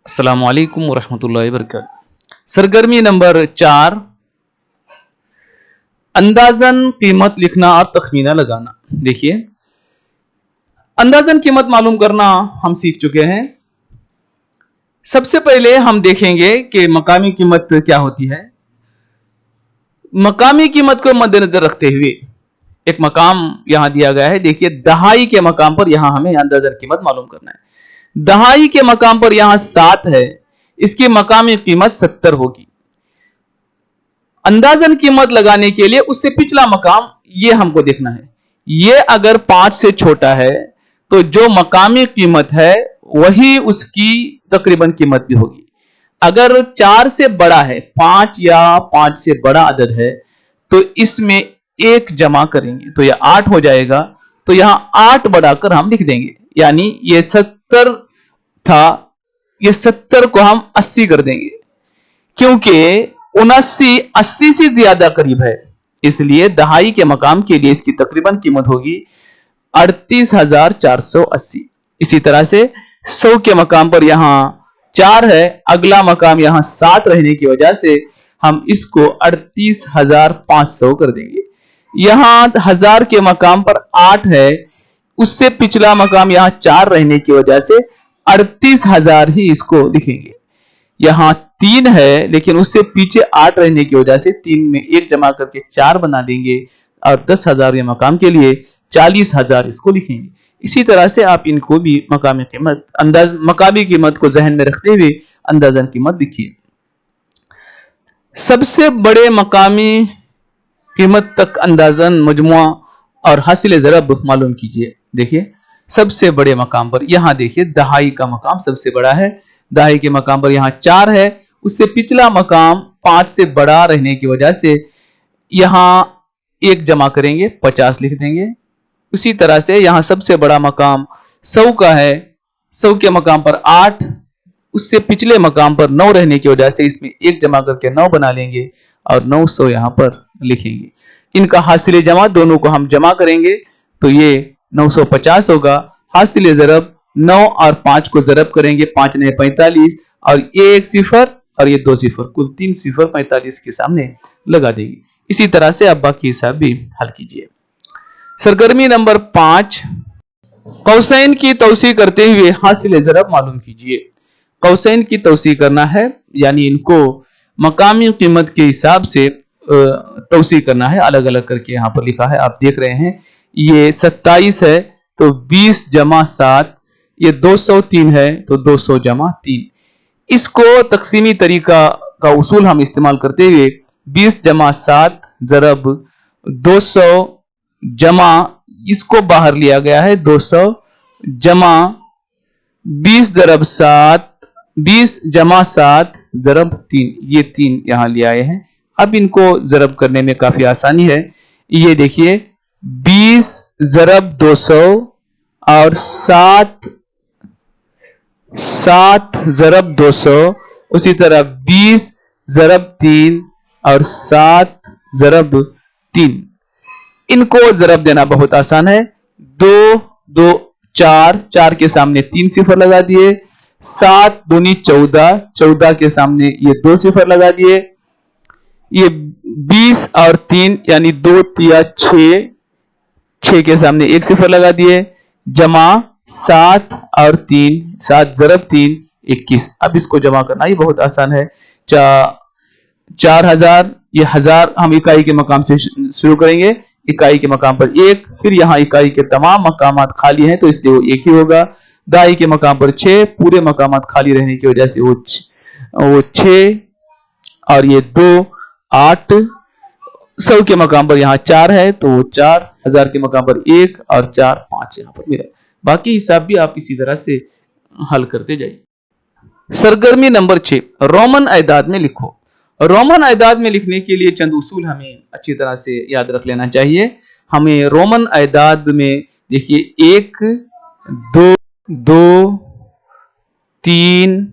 अस्सलामु अलैकुम वरहमतुल्लाहि वबरकातुहू। सरगर्मी नंबर 4, अंदाजन कीमत लिखना और तखमीना लगाना। देखिए, अंदाजन कीमत मालूम करना हम सीख चुके हैं। सबसे पहले हम देखेंगे कि मकामी कीमत क्या होती है। मकामी कीमत को मद्देनजर रखते हुए एक मकाम यहां दिया गया है। देखिए, दहाई के मकाम पर यहां हमें अंदाजन कीमत मालूम करना है। दहाई के मकाम पर यहां 7 है, इसकी मकामी कीमत 70 होगी। अंदाजन कीमत लगाने के लिए उससे पिछला मकाम ये हमको देखना है। ये अगर 5 से छोटा है तो जो मकामी कीमत है वही उसकी तकरीबन कीमत भी होगी। अगर 4 से बड़ा है, 5 या 5 से बड़ा अदद है, तो इसमें 1 जमा करेंगे तो यह 8 हो जाएगा। तो यहां 8 बढ़ाकर हम लिख देंगे, यानी ये 70 था, ये 70 को हम 80 कर देंगे, क्योंकि 79 80 से ज्यादा करीब है, इसलिए दहाई के मकाम के लिए इसकी तकरीबन कीमत होगी 38,480। इसी तरह से 100 के मकाम पर यहां 4 है, अगला मकाम यहां 7 रहने की वजह से हम इसको 38,500 कर देंगे। यहां 1000 के मकाम पर 8 है, उससे पिछला मकाम यहां 4 रहने की वजह से 38,000 ही इसको लिखेंगे। यहां 3 है, लेकिन उससे पीछे 8 रहने की वजह से 3 में 1 जमा करके 4 बना देंगे और 10,000 के मकाम के लिए 40,000 इसको लिखेंगे। इसी तरह से आप इनको भी मकामी कीमत को जहन में रखते हुए अंदाजन कीमत लिखिए। सबसे बड़े मकामी कीमत तक अंदाजन मजमुआ और हासिल ज़रब मालूम कीजिए। देखिए, सबसे बड़े मकाम पर यहां देखिए दहाई का मकाम सबसे बड़ा है। दहाई के मकाम पर यहां 4 है, उससे पिछला मकाम 5 से बड़ा रहने की वजह से यहां 1 जमा करेंगे, 50 लिख देंगे। उसी तरह से यहां सबसे बड़ा मकाम 100 का है, 100 के मकाम पर 8, उससे पिछले मकाम पर 9 रहने की वजह से इसमें 1 जमा करके 9 बना लेंगे और 900 यहां पर लिखेंगे। इनका हासिल जमा दोनों को हम जमा करेंगे तो ये 950 होगा। हासिल ज़रब 9 और 5 को ज़रब करेंगे, 5 ने 45 और ये 1 सिफर और ये 2 सिफर, कुल 3 सिफर 45 के सामने लगा देगी। इसी तरह से आप बाकी हिसाब भी हल कीजिए। सरगर्मी नंबर 5, कौसैन की तौसी करते हुए हासिल ज़रब मालूम कीजिए। कौसैन की तौसी करना है, यानी इनको मकामी कीमत के हिसाब से तौसी करना है, अलग अलग करके यहां पर लिखा है, आप देख रहे हैं। ये 27 है तो 20 जमा 7, ये 203 है तो 200 जमा 3। इसको तकसीमी तरीका का उसूल हम इस्तेमाल करते हुए 20 जमा 7 ज़रब 200 जमा, इसको बाहर लिया गया है, 200 जमा 20 ज़रब 7, 20 जमा 7 ज़रब 3, ये 3 यहां ले आए हैं। अब इनको ज़रब करने में काफी आसानी है। ये देखिए 20 ज़रब 200 और 7 ज़रब 200, उसी तरह 20 ज़रब 3 और 7 ज़रब 3। इनको ज़रब देना बहुत आसान है। 2 2 4, 4 के सामने 3 सिफर लगा दिए, 7 दूनी 14, 14 के सामने ये 2 सिफर लगा दिए, ये 20 और 3 यानी 2 तिया 6, 6 के सामने 1 सिफर लगा दिए, जमा 7 और 3, 7 ज़रब 3 21। अब इसको जमा करना ही बहुत आसान है। 4000, ये 1000 हम इकाई के मकाम से शुरू करेंगे, इकाई के मकाम पर 1, फिर यहां इकाई के तमाम मकामात खाली हैं तो इसलिए वो 1 ही होगा। दहाई के मकाम पर 6, पूरे मकामात खाली रहने की वजह से वो 6 और ये 2 8। 100 के मकाम पर यहां 4 है तो वो 4, 1000 के मकाम पर 1 और 4 5 यहां पर मिला। बाकी हिसाब भी आप इसी तरह से हल करते जाइए। सरगर्मी नंबर 6, रोमन आयदाद में लिखो। रोमन आयदाद में लिखने के लिए चंद उसूल हमें अच्छी तरह से याद रख लेना चाहिए। हमें रोमन आयदाद में देखिए 1 2 2 3,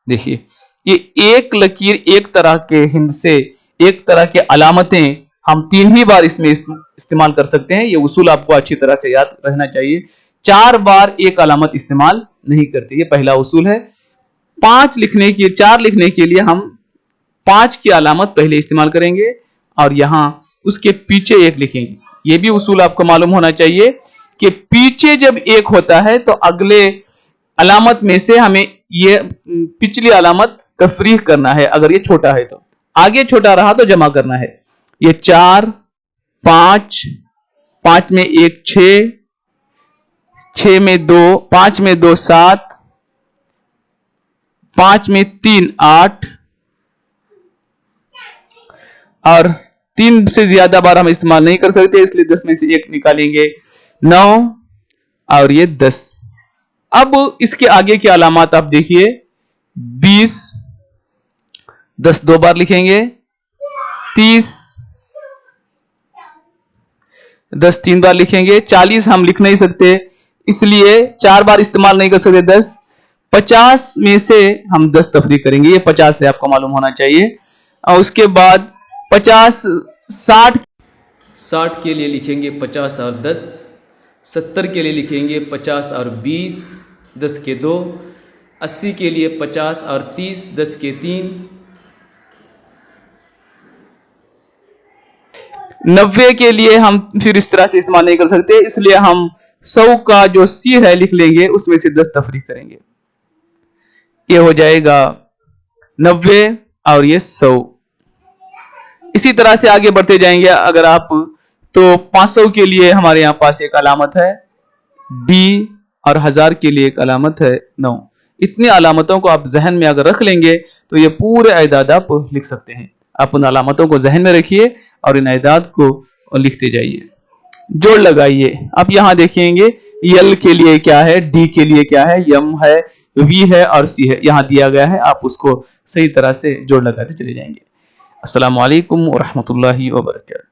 देखिए ये एक लकीर, एक तरह के हिंद से, एक तरह के अलामतें हम 3 ही बार इसमें इस्तेमाल कर सकते हैं। ये उसूल आपको अच्छी तरह से याद रहना चाहिए। 4 बार एक अलामत इस्तेमाल नहीं करते, ये पहला उसूल है। 4 लिखने के लिए हम 5 की अलामत पहले इस्तेमाल करेंगे और यहां उसके पीछे 1 लिखेंगे। यह भी उसूल आपको मालूम होना चाहिए कि पीछे जब 1 होता है तो अगले अलामत में से हमें ये पिछली अलामत तफरीक करना है। अगर ये छोटा है तो आगे छोटा रहा तो जमा करना है। ये 4, 5, 5 में 1 6, 6 में 2, 5 में 2 7, 5 में 3 8 और 3 से ज्यादा बार हम इस्तेमाल नहीं कर सकते, इसलिए 10 में से 1 निकालेंगे 9 और ये 10। अब इसके आगे की अलामत आप देखिए 20, 10 2 बार लिखेंगे, 30, 10 3 बार लिखेंगे, 40 हम लिख नहीं सकते इसलिए 4 बार इस्तेमाल नहीं कर सकते 10। 50 में से हम 10 तफरीक करेंगे, ये 50 है आपको मालूम होना चाहिए। और उसके बाद 50 60 के लिए लिखेंगे 50 और 10, 70 के लिए लिखेंगे 50 और 20, 10 के 2, 80 के लिए 50 और 30, 10 के 3, 90 के लिए हम फिर इस तरह से इस्तेमाल नहीं कर सकते, इसलिए हम 100 का जो सी है लिख लेंगे, उसमें से 10 तफरीक करेंगे। ये हो जाएगा 90 और ये 100। इसी तरह से आगे बढ़ते जाएंगे अगर आप तो 500 के लिए हमारे यहां पास एक अलामत है डी और 1000 के लिए एक अलामत है 9। इतनी अलामतों को आप जहन में अगर रख लेंगे तो ये पूरे अदाद आप लिख सकते हैं। आप उन अलामतों को जहन में रखिए और इन अदाद को लिखते जाइए, जोड़ लगाइए। आप यहां देखेंगे यल के लिए क्या है, डी के लिए क्या है, यम है, वी है और सी है, यहां दिया गया है। आप उसको सही तरह से जोड़ लगाते चले जाएंगे। अस्सलामु अलैकुम व रहमतुल्लाहि व बरकातहू।